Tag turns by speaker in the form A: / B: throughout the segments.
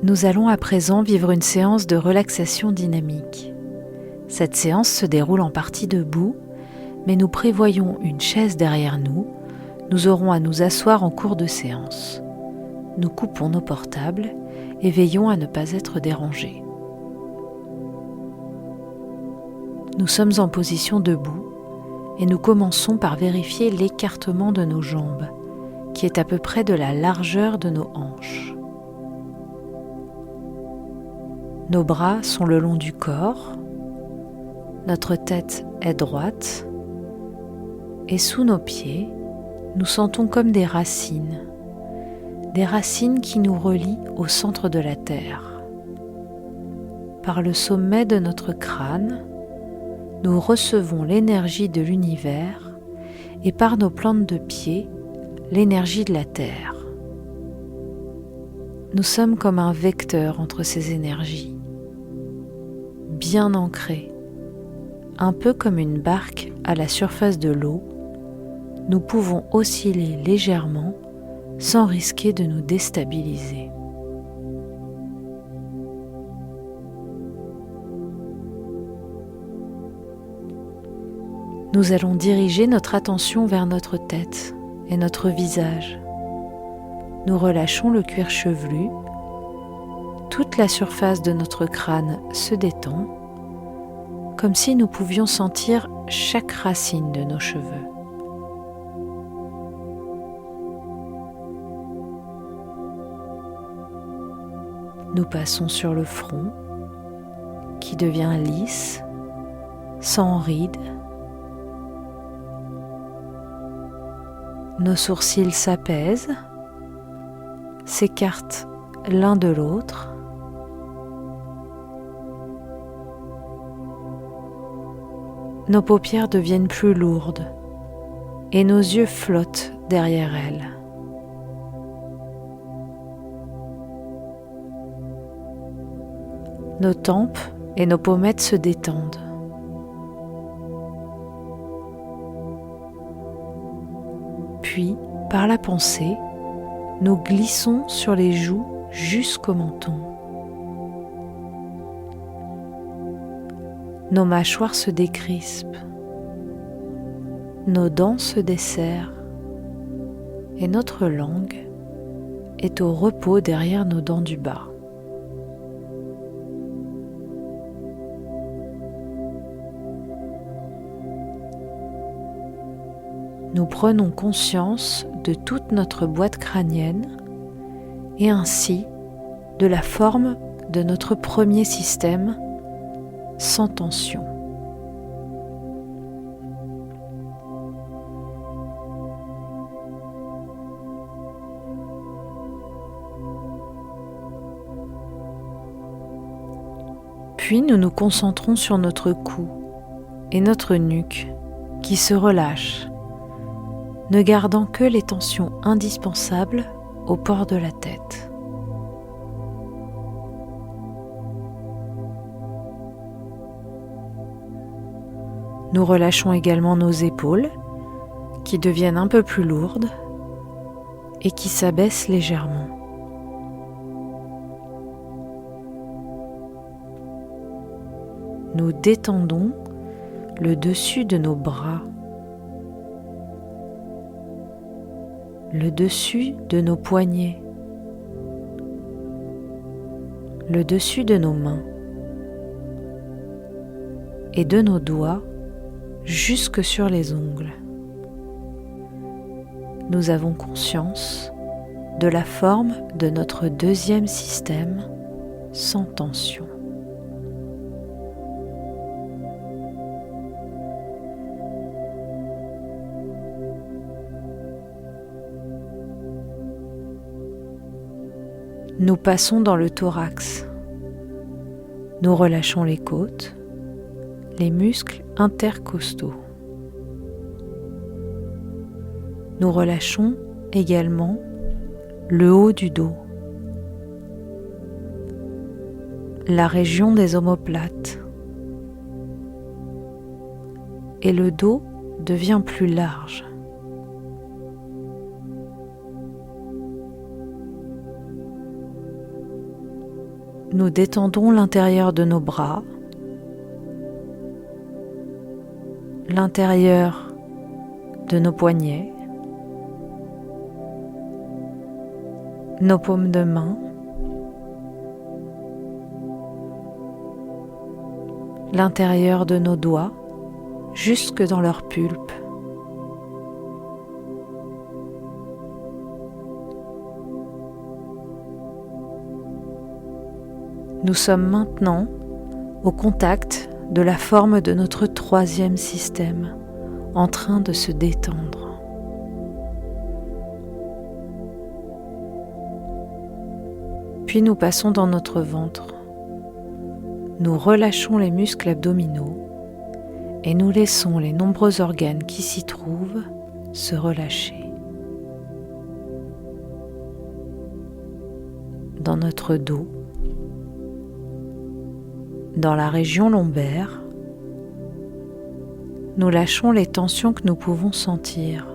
A: Nous allons à présent vivre une séance de relaxation dynamique. Cette séance se déroule en partie debout, mais nous prévoyons une chaise derrière nous. Nous aurons à nous asseoir en cours de séance. Nous coupons nos portables et veillons à ne pas être dérangés. Nous sommes en position debout et nous commençons par vérifier l'écartement de nos jambes, qui est à peu près de la largeur de nos hanches. Nos bras sont le long du corps, notre tête est droite et sous nos pieds, nous sentons comme des racines qui nous relient au centre de la Terre. Par le sommet de notre crâne, nous recevons l'énergie de l'univers et par nos plantes de pied, l'énergie de la Terre. Nous sommes comme un vecteur entre ces énergies, bien ancrés, un peu comme une barque à la surface de l'eau. Nous pouvons osciller légèrement sans risquer de nous déstabiliser. Nous allons diriger notre attention vers notre tête et notre visage. Nous relâchons le cuir chevelu. Toute la surface de notre crâne se détend, comme si nous pouvions sentir chaque racine de nos cheveux. Nous passons sur le front, qui devient lisse, sans rides. Nos sourcils s'apaisent, s'écartent l'un de l'autre. Nos paupières deviennent plus lourdes et nos yeux flottent derrière elles. Nos tempes et nos pommettes se détendent. Puis, par la pensée, nous glissons sur les joues jusqu'au menton. Nos mâchoires se décrispent, nos dents se desserrent et notre langue est au repos derrière nos dents du bas. Nous prenons conscience de toute notre boîte crânienne et ainsi de la forme de notre premier système sans tension. Puis nous nous concentrons sur notre cou et notre nuque qui se relâchent, ne gardant que les tensions indispensables au port de la tête. Nous relâchons également nos épaules, qui deviennent un peu plus lourdes et qui s'abaissent légèrement. Nous détendons le dessus de nos bras, le dessus de nos poignets, le dessus de nos mains et de nos doigts jusque sur les ongles. Nous avons conscience de la forme de notre deuxième système sans tension. Nous passons dans le thorax. Nous relâchons les côtes, les muscles intercostaux. Nous relâchons également le haut du dos, la région des omoplates, et le dos devient plus large. nous détendons l'intérieur de nos bras, l'intérieur de nos poignets, nos paumes de main, l'intérieur de nos doigts, jusque dans leur pulpe. Nous sommes maintenant au contact de la forme de notre troisième système, en train de se détendre. Puis nous passons dans notre ventre. Nous relâchons les muscles abdominaux et nous laissons les nombreux organes qui s'y trouvent se relâcher. Dans notre dos, dans la région lombaire, nous lâchons les tensions que nous pouvons sentir.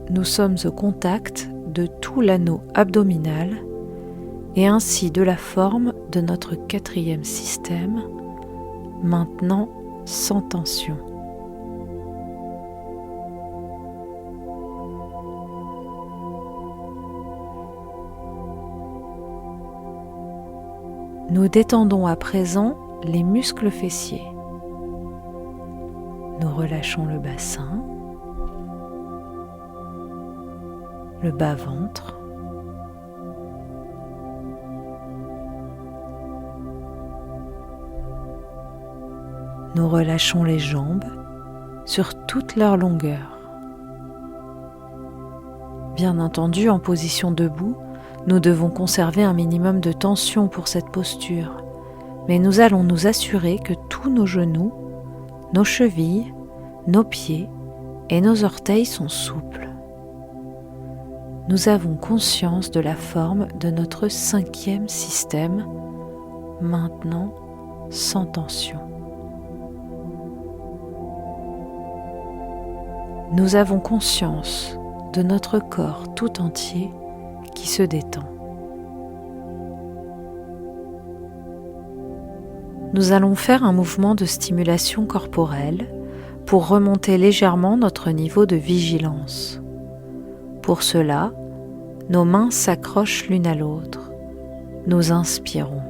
A: Nous sommes au contact de tout l'anneau abdominal et ainsi de la forme de notre quatrième système, maintenant sans tension. Nous détendons à présent les muscles fessiers. Nous relâchons le bassin, le bas-ventre, nous relâchons les jambes sur toute leur longueur. Bien entendu, en position debout, nous devons conserver un minimum de tension pour cette posture, mais nous allons nous assurer que tous nos genoux, nos chevilles, nos pieds et nos orteils sont souples. Nous avons conscience de la forme de notre cinquième système, maintenant sans tension. Nous avons conscience de notre corps tout entier qui se détend. Nous allons faire un mouvement de stimulation corporelle pour remonter légèrement notre niveau de vigilance. Pour cela, nos mains s'accrochent l'une à l'autre. Nous inspirons.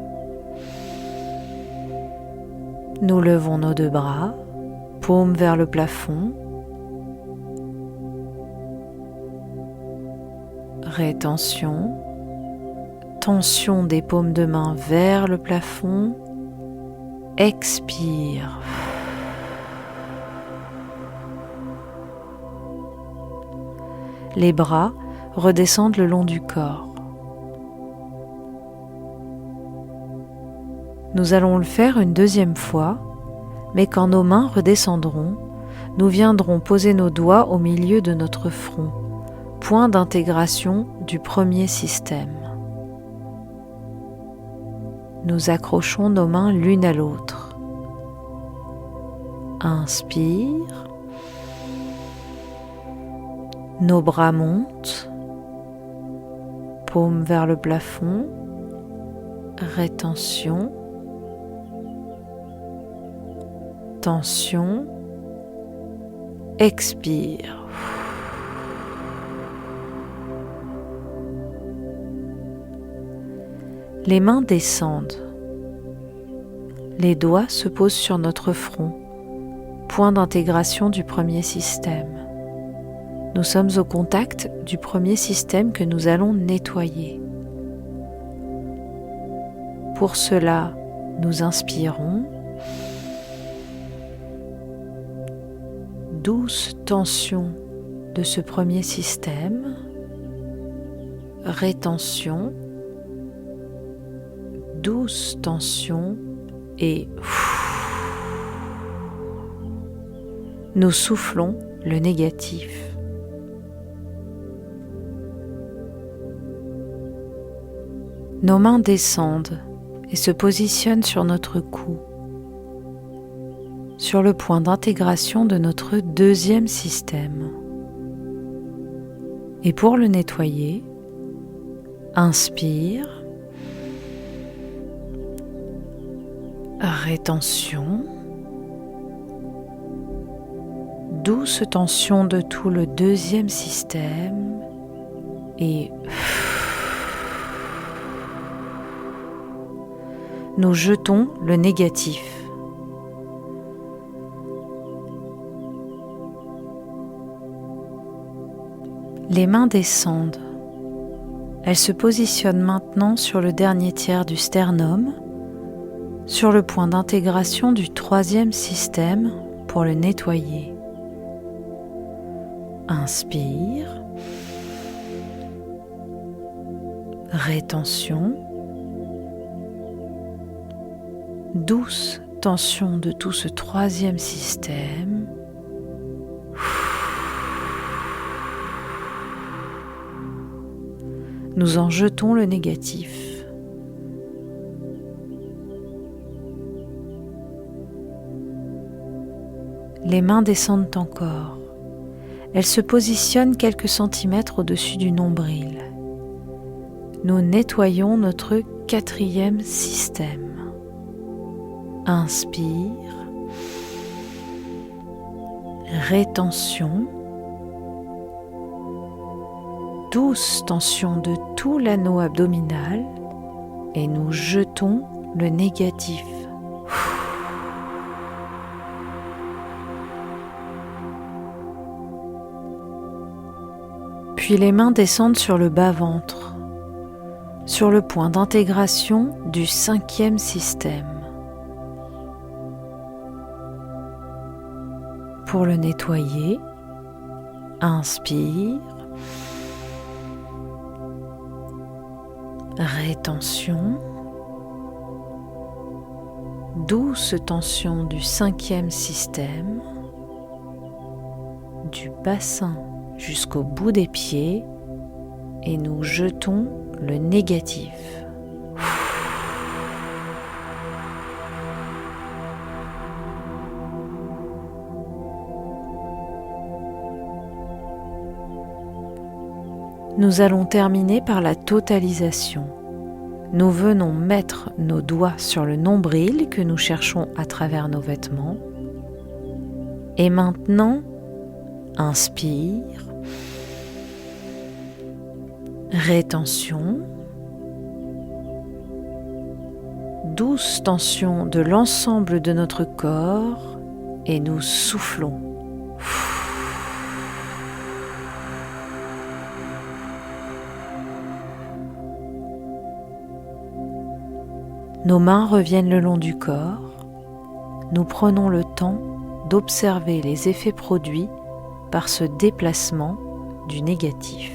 A: Nous levons nos deux bras, paumes vers le plafond. Rétention, tension des paumes de main vers le plafond, expire. Les bras redescendent le long du corps. Nous allons le faire une deuxième fois, mais quand nos mains redescendront, nous viendrons poser nos doigts au milieu de notre front, point d'intégration du premier système. Nous accrochons nos mains l'une à l'autre. Inspire. Nos bras montent, paumes vers le plafond, rétention, tension, expire. Les mains descendent. Les doigts se posent sur notre front, point d'intégration du premier système. Nous sommes au contact du premier système que nous allons nettoyer. Pour cela, nous inspirons. Douce tension de ce premier système. Rétention. Douce tension et nous soufflons le négatif. Nos mains descendent et se positionnent sur notre cou, sur le point d'intégration de notre deuxième système. Et pour le nettoyer, inspire, rétention, douce tension de tout le deuxième système et nous jetons le négatif. Les mains descendent. Elles se positionnent maintenant sur le dernier tiers du sternum, sur le point d'intégration du troisième système pour le nettoyer. Inspire, rétention, douce tension de tout ce troisième système. Nous en jetons le négatif. Les mains descendent encore. Elles se positionnent quelques centimètres au-dessus du nombril. Nous nettoyons notre quatrième système. Inspire, rétention, douce tension de tout l'anneau abdominal et nous jetons le négatif. Puis les mains descendent sur le bas-ventre, sur le point d'intégration du cinquième système. Pour le nettoyer, inspire, rétention, douce tension du cinquième système, du bassin jusqu'au bout des pieds et nous jetons le négatif. Nous allons terminer par la totalisation. Nous venons mettre nos doigts sur le nombril que nous cherchons à travers nos vêtements. Et maintenant, inspire, rétention, douce tension de l'ensemble de notre corps et nous soufflons. Nos mains reviennent le long du corps. Nous prenons le temps d'observer les effets produits par ce déplacement du négatif.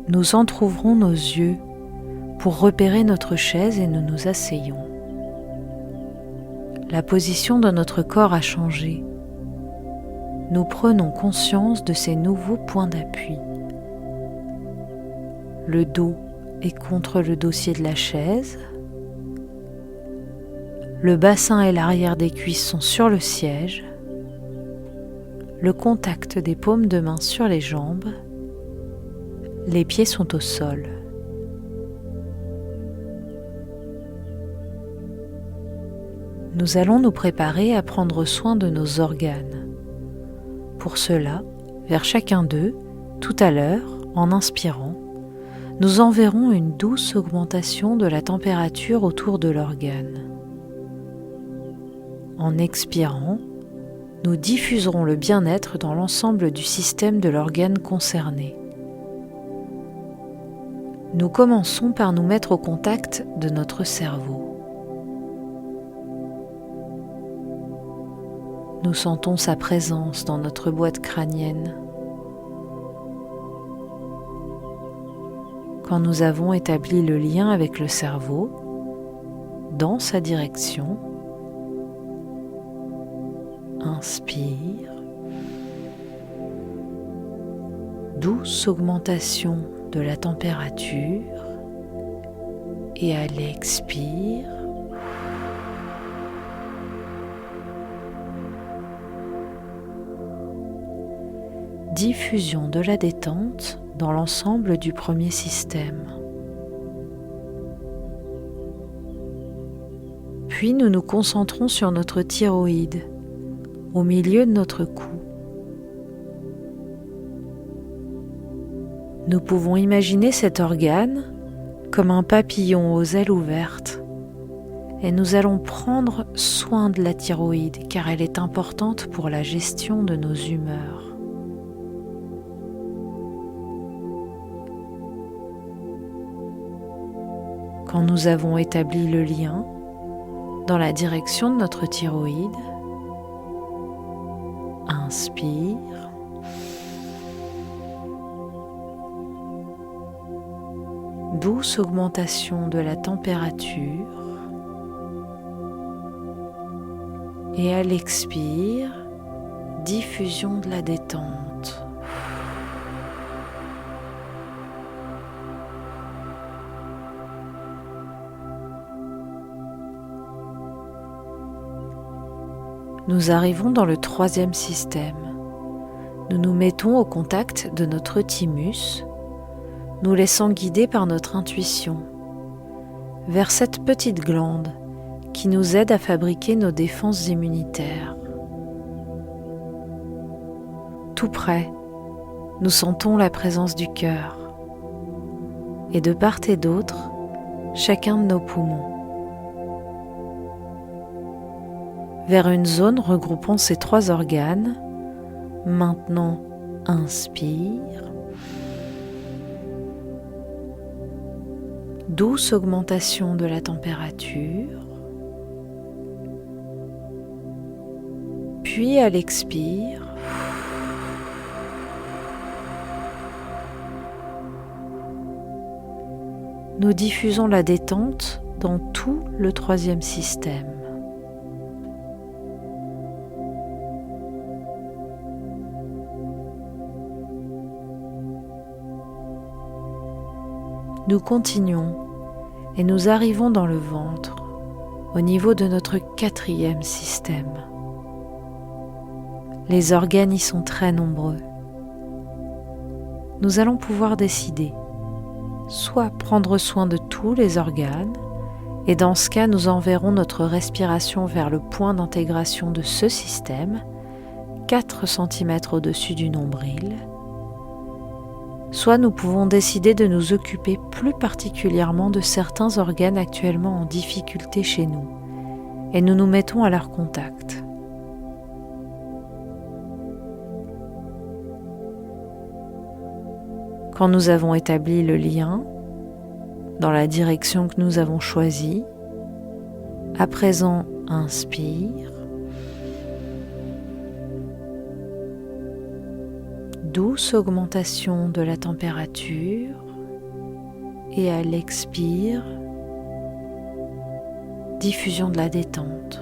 A: Nous entr'ouvrons nos yeux pour repérer notre chaise et nous nous asseyons. La position de notre corps a changé. Nous prenons conscience de ces nouveaux points d'appui. Le dos est contre le dossier de la chaise. Le bassin et l'arrière des cuisses sont sur le siège. Le contact des paumes de main sur les jambes. Les pieds sont au sol. Nous allons nous préparer à prendre soin de nos organes. Pour cela, vers chacun d'eux, tout à l'heure, en inspirant, nous enverrons une douce augmentation de la température autour de l'organe. En expirant, nous diffuserons le bien-être dans l'ensemble du système de l'organe concerné. Nous commençons par nous mettre au contact de notre cerveau. Nous sentons sa présence dans notre boîte crânienne. Quand nous avons établi le lien avec le cerveau, dans sa direction, inspire, douce augmentation de la température et à l'expire, diffusion de la détente dans l'ensemble du premier système. Puis nous nous concentrons sur notre thyroïde, au milieu de notre cou. Nous pouvons imaginer cet organe comme un papillon aux ailes ouvertes et nous allons prendre soin de la thyroïde car elle est importante pour la gestion de nos humeurs. Quand nous avons établi le lien dans la direction de notre thyroïde, inspire. Douce augmentation de la température et à l'expire, diffusion de la détente. Nous arrivons dans le troisième système. Nous nous mettons au contact de notre thymus, nous laissant guider par notre intuition vers cette petite glande qui nous aide à fabriquer nos défenses immunitaires. Tout près, nous sentons la présence du cœur et de part et d'autre, chacun de nos poumons. Vers une zone regroupant ces trois organes, maintenant inspire. Douce augmentation de la température. Puis à l'expire, nous diffusons la détente dans tout le troisième système. Nous continuons et nous arrivons dans le ventre, au niveau de notre quatrième système. Les organes y sont très nombreux. Nous allons pouvoir décider, soit prendre soin de tous les organes, et dans ce cas, nous enverrons notre respiration vers le point d'intégration de ce système, 4 cm au-dessus du nombril, soit nous pouvons décider de nous occuper plus particulièrement de certains organes actuellement en difficulté chez nous, et nous nous mettons à leur contact. Quand nous avons établi le lien dans la direction que nous avons choisie, à présent inspire. Douce augmentation de la température et à l'expire, diffusion de la détente.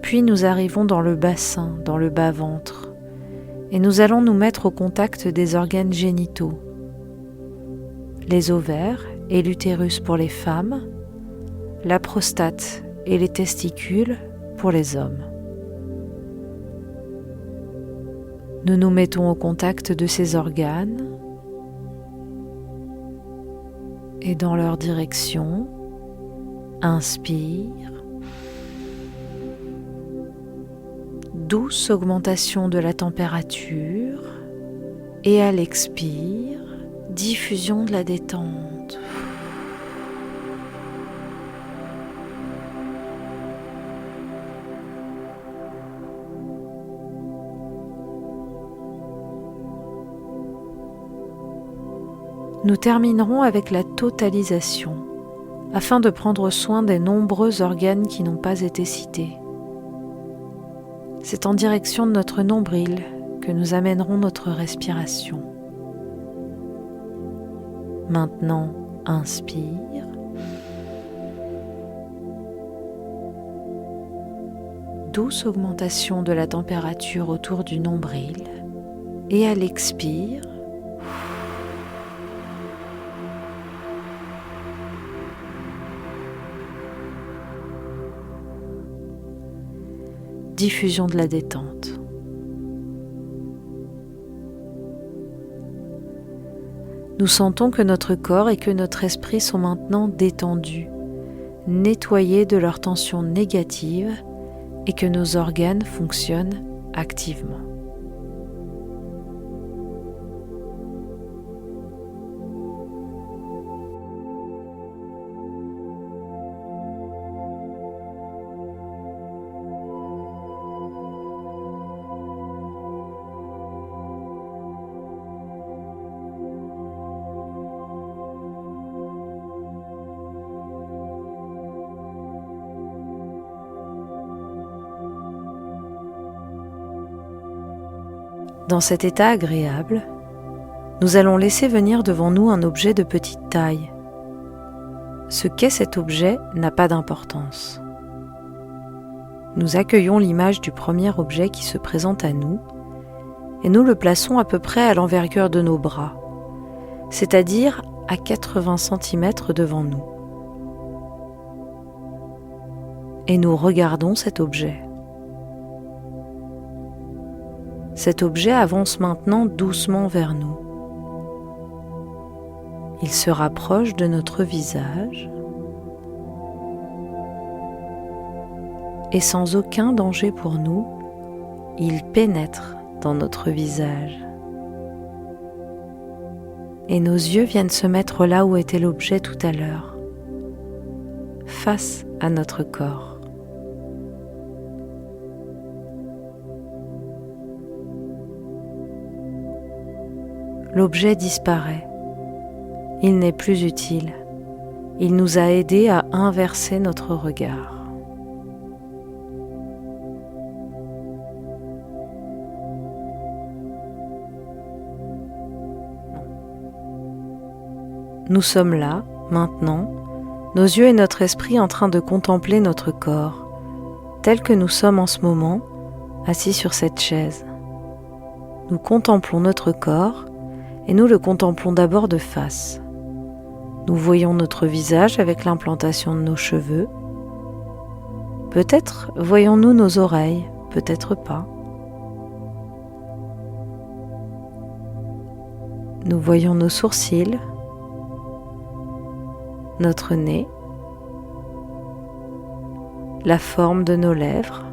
A: Puis nous arrivons dans le bassin, dans le bas-ventre. Et nous allons nous mettre au contact des organes génitaux, les ovaires et l'utérus pour les femmes, la prostate et les testicules pour les hommes. Nous nous mettons au contact de ces organes et dans leur direction, inspire. douce augmentation de la température et à l'expire, diffusion de la détente. Nous terminerons avec la totalisation, afin de prendre soin des nombreux organes qui n'ont pas été cités. C'est en direction de notre nombril que nous amènerons notre respiration. Maintenant, inspire. Douce augmentation de la température autour du nombril. Et à l'expire, diffusion de la détente. Nous sentons que notre corps et que notre esprit sont maintenant détendus, nettoyés de leurs tensions négatives et que nos organes fonctionnent activement. Dans cet état agréable, nous allons laisser venir devant nous un objet de petite taille. Ce qu'est cet objet n'a pas d'importance. Nous accueillons l'image du premier objet qui se présente à nous et nous le plaçons à peu près à l'envergure de nos bras, c'est-à-dire à 80 cm devant nous. Et nous regardons cet objet. Cet objet avance maintenant doucement vers nous. Il se rapproche de notre visage et sans aucun danger pour nous, il pénètre dans notre visage. Et nos yeux viennent se mettre là où était l'objet tout à l'heure, face à notre corps. L'objet disparaît. Il n'est plus utile. Il nous a aidés à inverser notre regard. Nous sommes là, maintenant, nos yeux et notre esprit en train de contempler notre corps, tel que nous sommes en ce moment, assis sur cette chaise. Nous contemplons notre corps et nous le contemplons d'abord de face. Nous voyons notre visage avec l'implantation de nos cheveux. Peut-être voyons-nous nos oreilles, peut-être pas. Nous voyons nos sourcils, notre nez, la forme de nos lèvres,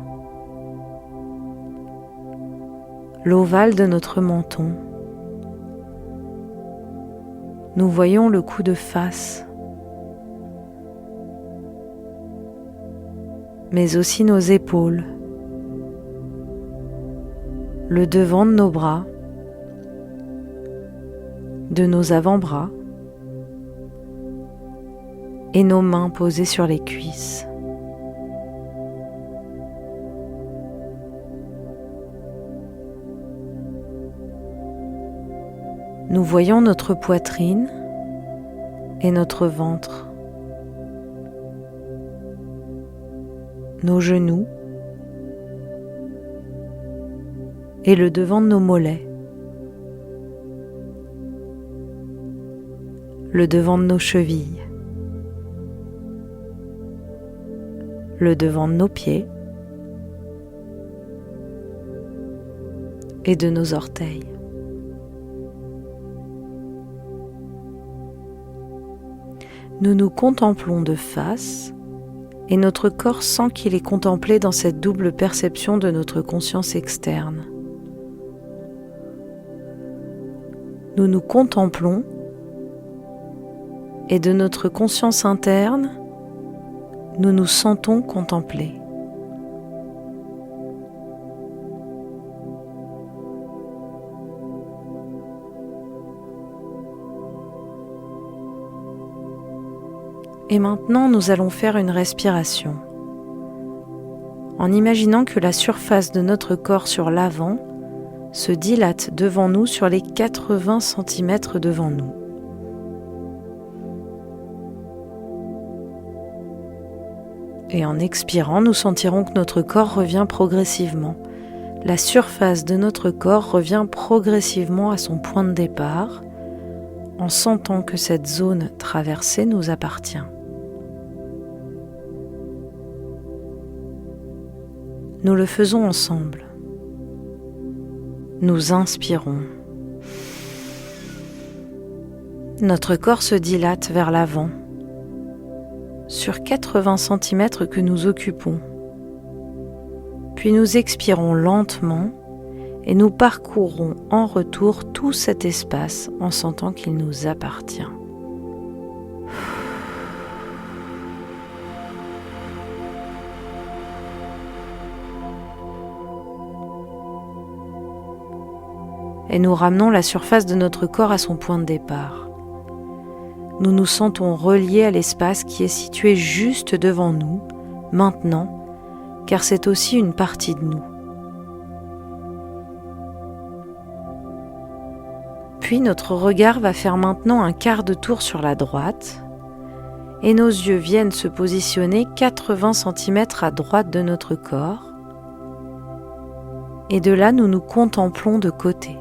A: l'ovale de notre menton. Nous voyons le cou de face, mais aussi nos épaules, le devant de nos bras, de nos avant-bras et nos mains posées sur les cuisses. Nous voyons notre poitrine et notre ventre, nos genoux et le devant de nos mollets, le devant de nos chevilles, le devant de nos pieds et de nos orteils. Nous nous contemplons de face et notre corps sent qu'il est contemplé dans cette double perception de notre conscience externe. Nous nous contemplons et de notre conscience interne, nous nous sentons contemplés. Et maintenant, nous allons faire une respiration. En imaginant que la surface de notre corps sur l'avant se dilate devant nous sur les 80 cm devant nous. Et en expirant, nous sentirons que notre corps revient progressivement. La surface de notre corps revient progressivement à son point de départ, en sentant que cette zone traversée nous appartient. Nous le faisons ensemble. Nous inspirons. Notre corps se dilate vers l'avant, sur 80 cm que nous occupons. Puis nous expirons lentement et nous parcourons en retour tout cet espace en sentant qu'il nous appartient. Et nous ramenons la surface de notre corps à son point de départ. Nous nous sentons reliés à l'espace qui est situé juste devant nous, maintenant, car c'est aussi une partie de nous. Puis notre regard va faire maintenant un quart de tour sur la droite, et nos yeux viennent se positionner 80 cm à droite de notre corps, et de là nous nous contemplons de côté.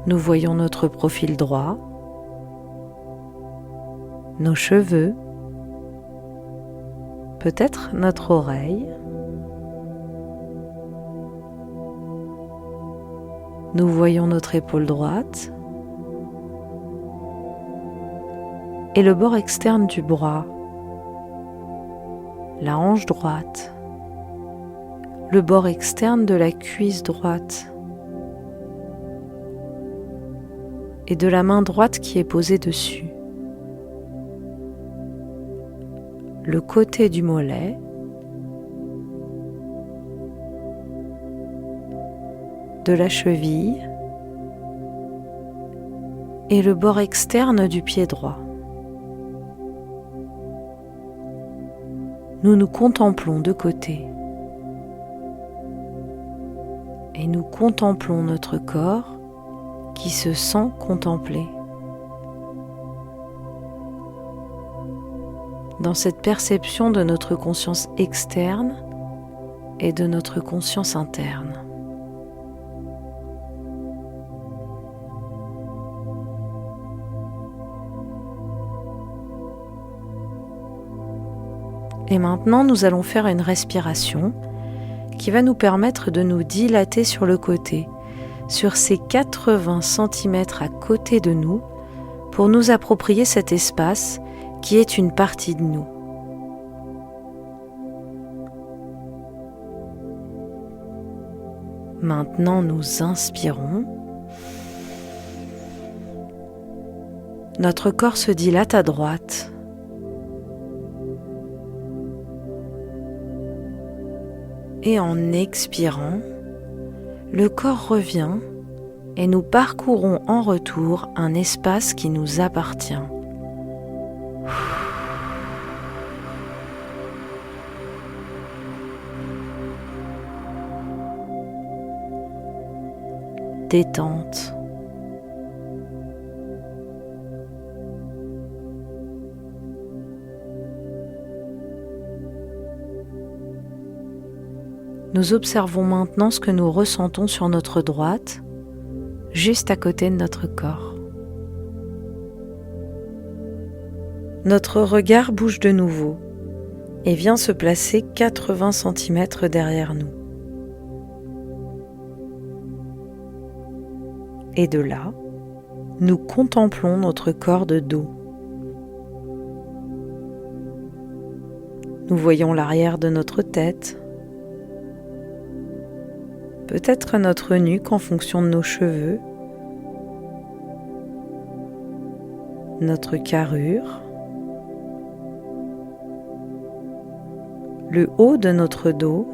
A: Nous voyons notre profil droit, nos cheveux, peut-être notre oreille. Nous voyons notre épaule droite et le bord externe du bras, la hanche droite, le bord externe de la cuisse droite et de la main droite qui est posée dessus, le côté du mollet, de la cheville et le bord externe du pied droit. Nous nous contemplons de côté et nous contemplons notre corps qui se sent contemplé. Dans cette perception de notre conscience externe et de notre conscience interne. Et maintenant, nous allons faire une respiration qui va nous permettre de nous dilater sur le côté, sur ces 80 cm à côté de nous, pour nous approprier cet espace qui est une partie de nous. Maintenant, nous inspirons. Notre corps se dilate à droite. Et en expirant, le corps revient et nous parcourons en retour un espace qui nous appartient. Détente. Nous observons maintenant ce que nous ressentons sur notre droite, juste à côté de notre corps. Notre regard bouge de nouveau et vient se placer 80 cm derrière nous. Et de là, nous contemplons notre corps de dos. Nous voyons l'arrière de notre tête, peut-être notre nuque en fonction de nos cheveux, notre carrure, le haut de notre dos,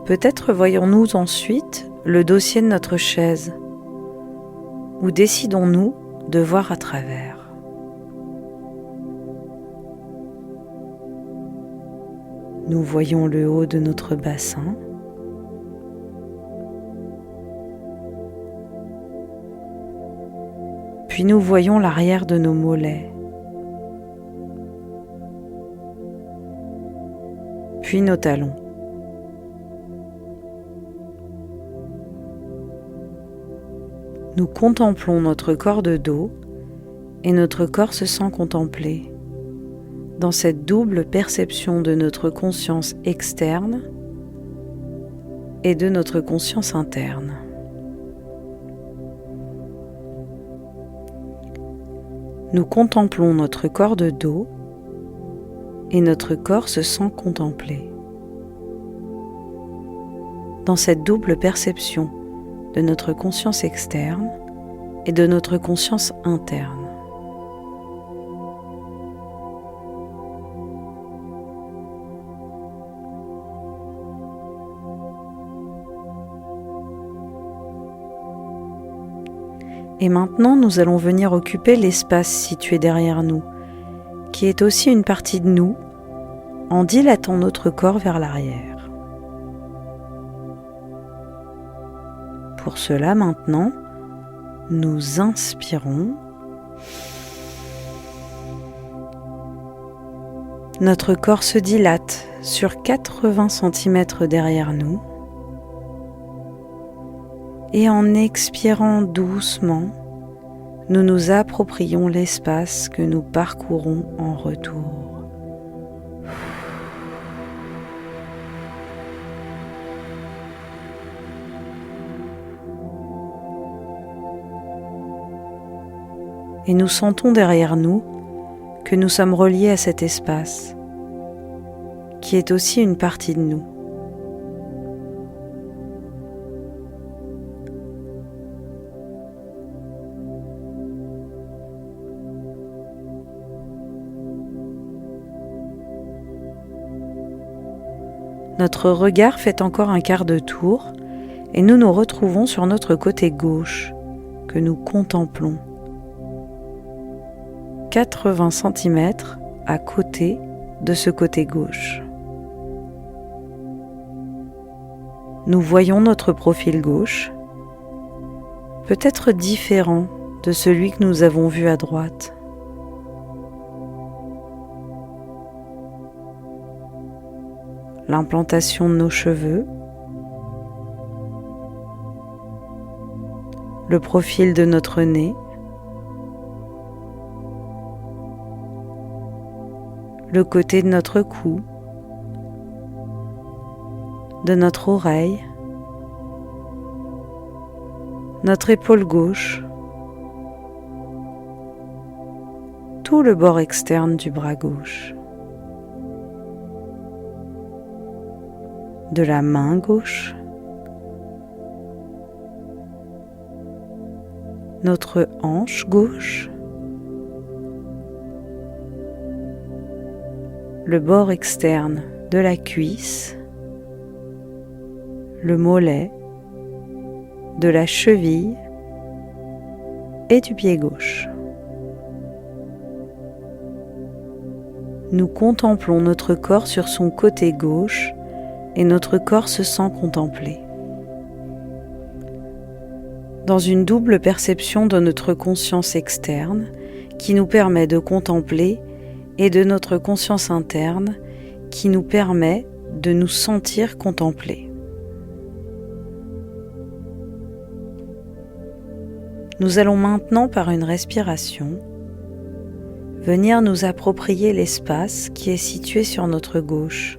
A: peut-être voyons-nous ensuite le dossier de notre chaise, ou décidons-nous de voir à travers. Nous voyons le haut de notre bassin, puis nous voyons l'arrière de nos mollets, puis nos talons. Nous contemplons notre corps de dos et notre corps se sent contemplé dans cette double perception de notre conscience externe et de notre conscience interne. Nous contemplons notre corps de dos et notre corps se sent contemplé dans cette double perception de notre conscience externe et de notre conscience interne. Et maintenant, nous allons venir occuper l'espace situé derrière nous, qui est aussi une partie de nous, en dilatant notre corps vers l'arrière. Pour cela, maintenant, nous inspirons. Notre corps se dilate sur 80 cm derrière nous. Et en expirant doucement, nous nous approprions l'espace que nous parcourons en retour. Et nous sentons derrière nous que nous sommes reliés à cet espace, qui est aussi une partie de nous. Notre regard fait encore un quart de tour et nous nous retrouvons sur notre côté gauche que nous contemplons. 80 cm à côté de ce côté gauche. Nous voyons notre profil gauche, peut-être différent de celui que nous avons vu à droite. L'implantation de nos cheveux, le profil de notre nez, le côté de notre cou, de notre oreille, notre épaule gauche, tout le bord externe du bras gauche. De la main gauche, notre hanche gauche, le bord externe de la cuisse, le mollet, de la cheville et du pied gauche. Nous contemplons notre corps sur son côté gauche et notre corps se sent contemplé. Dans une double perception de notre conscience externe qui nous permet de contempler et de notre conscience interne qui nous permet de nous sentir contemplés. Nous allons maintenant, par une respiration, venir nous approprier l'espace qui est situé sur notre gauche.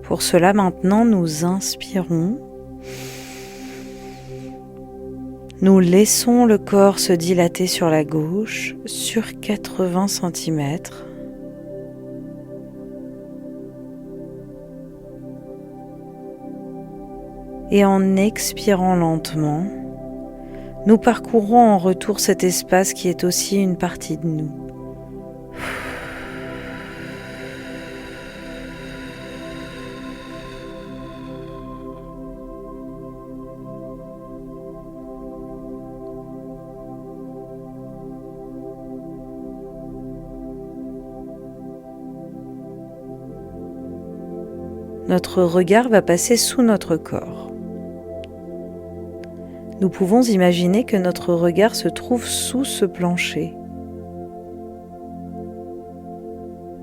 A: Pour cela, maintenant, nous inspirons Nous laissons le corps se dilater sur la gauche sur 80 cm. Et en expirant lentement, nous parcourons en retour cet espace qui est aussi une partie de nous. Notre regard va passer sous notre corps. Nous pouvons imaginer que notre regard se trouve sous ce plancher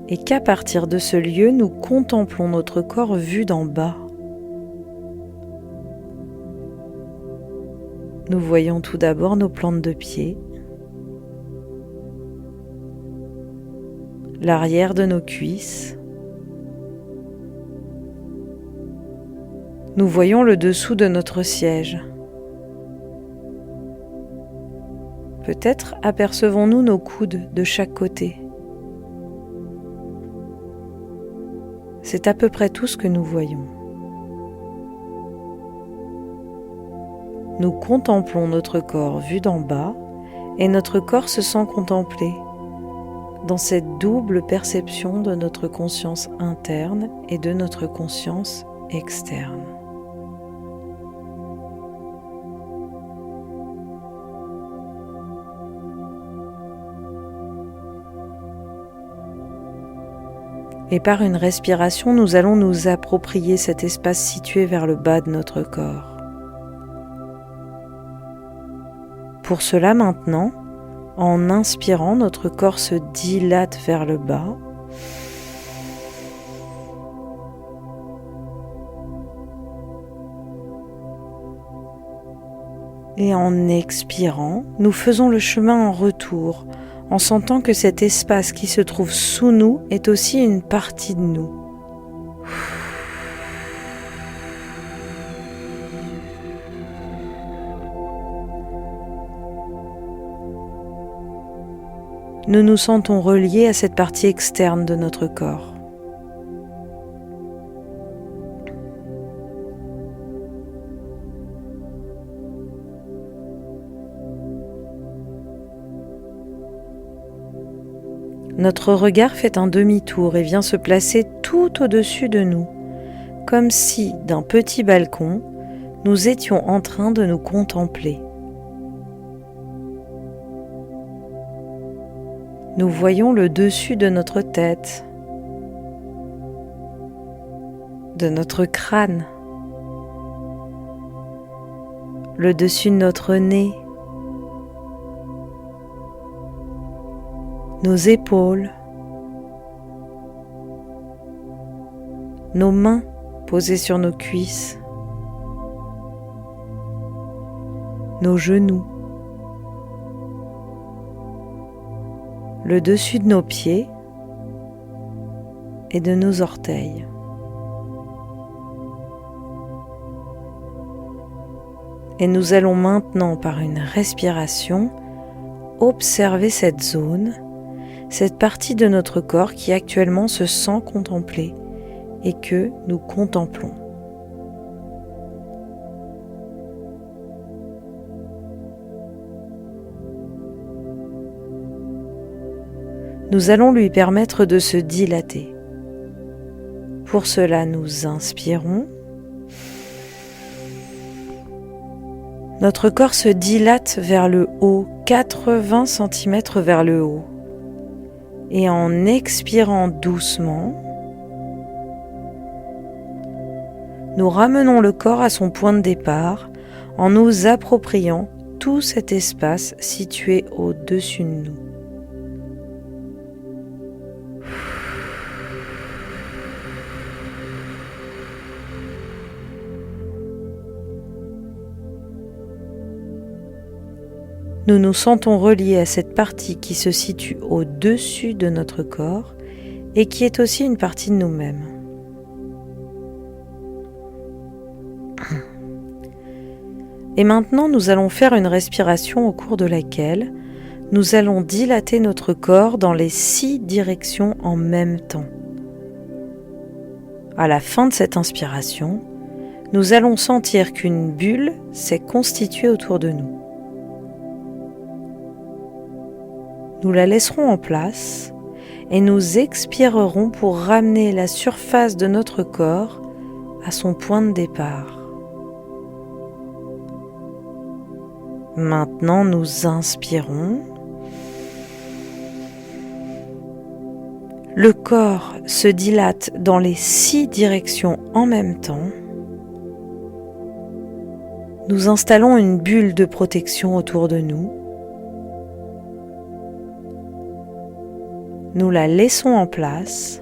A: et qu'à partir de ce lieu, nous contemplons notre corps vu d'en bas. Nous voyons tout d'abord nos plantes de pied, l'arrière de nos cuisses. Nous voyons le dessous de notre siège. Peut-être apercevons-nous nos coudes de chaque côté. C'est à peu près tout ce que nous voyons. Nous contemplons notre corps vu d'en bas et notre corps se sent contemplé dans cette double perception de notre conscience interne et de notre conscience externe. Et par une respiration, nous allons nous approprier cet espace situé vers le bas de notre corps. Pour cela maintenant, en inspirant, notre corps se dilate vers le bas. Et en expirant, nous faisons le chemin en retour, en sentant que cet espace qui se trouve sous nous est aussi une partie de nous. Nous nous sentons reliés à cette partie externe de notre corps. Notre regard fait un demi-tour et vient se placer tout au-dessus de nous, comme si, d'un petit balcon, nous étions en train de nous contempler. Nous voyons le dessus de notre tête, de notre crâne, le dessus de notre nez, nos épaules, nos mains posées sur nos cuisses, nos genoux, le dessus de nos pieds et de nos orteils. Et nous allons maintenant, par une respiration, observer cette zone, cette partie de notre corps qui actuellement se sent contemplée et que nous contemplons. Nous allons lui permettre de se dilater. Pour cela, nous inspirons. Notre corps se dilate vers le haut, 80 cm vers le haut. Et en expirant doucement, nous ramenons le corps à son point de départ en nous appropriant tout cet espace situé au-dessus de nous. Nous nous sentons reliés à cette partie qui se situe au-dessus de notre corps et qui est aussi une partie de nous-mêmes. Et maintenant, nous allons faire une respiration au cours de laquelle nous allons dilater notre corps dans les 6 directions en même temps. À la fin de cette inspiration, nous allons sentir qu'une bulle s'est constituée autour de nous. Nous la laisserons en place et nous expirerons pour ramener la surface de notre corps à son point de départ. Maintenant, nous inspirons. Le corps se dilate dans les 6 directions en même temps. Nous installons une bulle de protection autour de nous. Nous la laissons en place.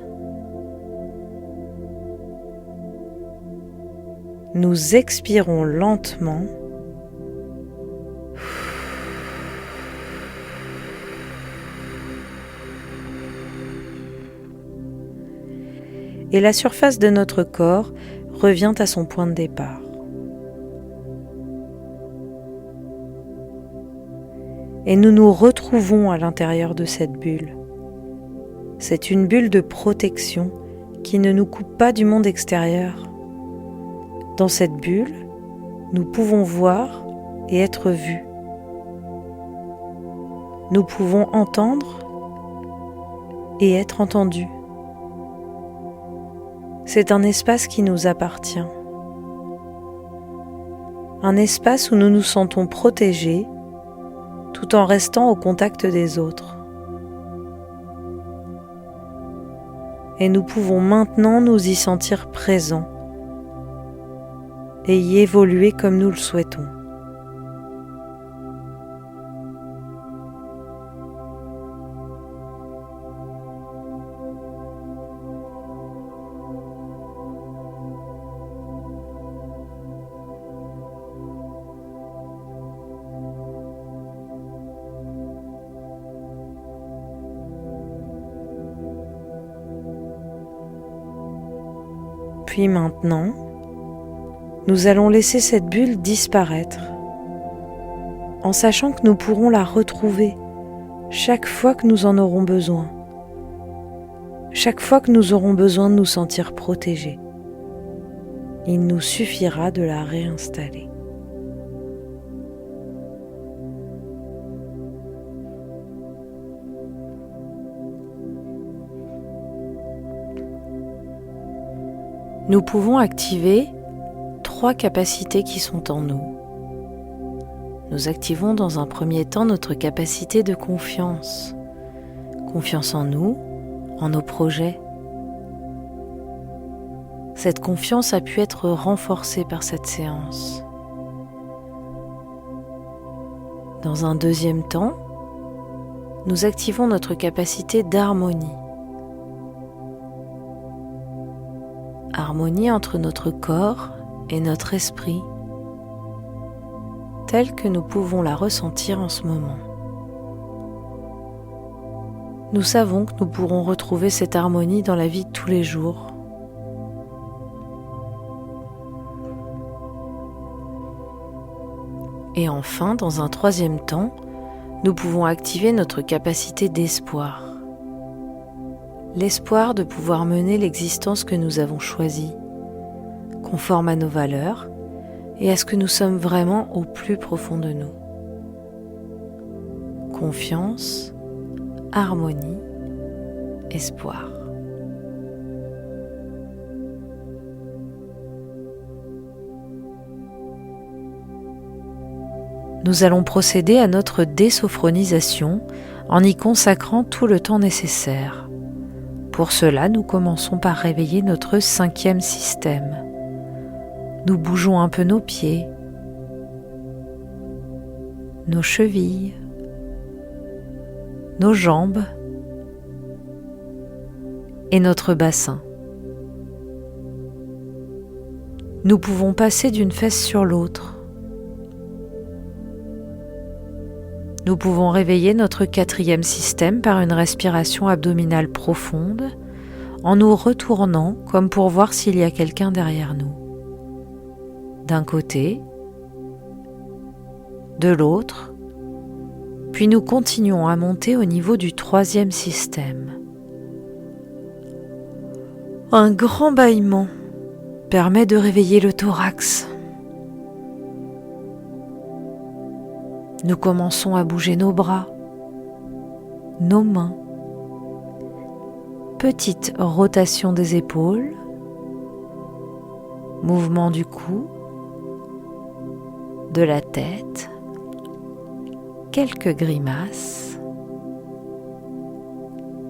A: Nous expirons lentement. Et la surface de notre corps revient à son point de départ. Et nous nous retrouvons à l'intérieur de cette bulle. C'est une bulle de protection qui ne nous coupe pas du monde extérieur. Dans cette bulle, nous pouvons voir et être vus. Nous pouvons entendre et être entendus. C'est un espace qui nous appartient. Un espace où nous nous sentons protégés tout en restant au contact des autres. Et nous pouvons maintenant nous y sentir présents et y évoluer comme nous le souhaitons. Puis maintenant, nous allons laisser cette bulle disparaître, en sachant que nous pourrons la retrouver chaque fois que nous en aurons besoin, chaque fois que nous aurons besoin de nous sentir protégés. Il nous suffira de la réinstaller. Nous pouvons activer 3 capacités qui sont en nous. Nous activons dans un premier temps notre capacité de confiance. Confiance en nous, en nos projets. Cette confiance a pu être renforcée par cette séance. Dans un deuxième temps, nous activons notre capacité d'harmonie. Harmonie entre notre corps et notre esprit, telle que nous pouvons la ressentir en ce moment. Nous savons que nous pourrons retrouver cette harmonie dans la vie de tous les jours. Et enfin, dans un troisième temps, nous pouvons activer notre capacité d'espoir. L'espoir de pouvoir mener l'existence que nous avons choisie, conforme à nos valeurs et à ce que nous sommes vraiment au plus profond de nous. Confiance, harmonie, espoir. Nous allons procéder à notre désophronisation en y consacrant tout le temps nécessaire. Pour cela, nous commençons par réveiller notre 5e système. Nous bougeons un peu nos pieds, nos chevilles, nos jambes et notre bassin. Nous pouvons passer d'une fesse sur l'autre. Nous pouvons réveiller notre 4e système par une respiration abdominale profonde en nous retournant comme pour voir s'il y a quelqu'un derrière nous. D'un côté de l'autre, puis nous continuons à monter au niveau du troisième système. Un grand bâillement permet de réveiller le thorax. Nous commençons à bouger nos bras, nos mains. Petite rotation des épaules, mouvement du cou, de la tête, quelques grimaces.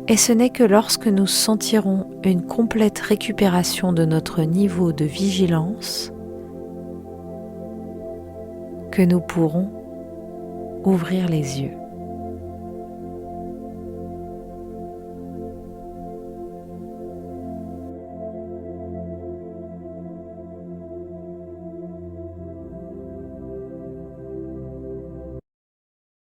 A: Et ce n'est que lorsque nous sentirons une complète récupération de notre niveau de vigilance que nous pourrons ouvrir les yeux.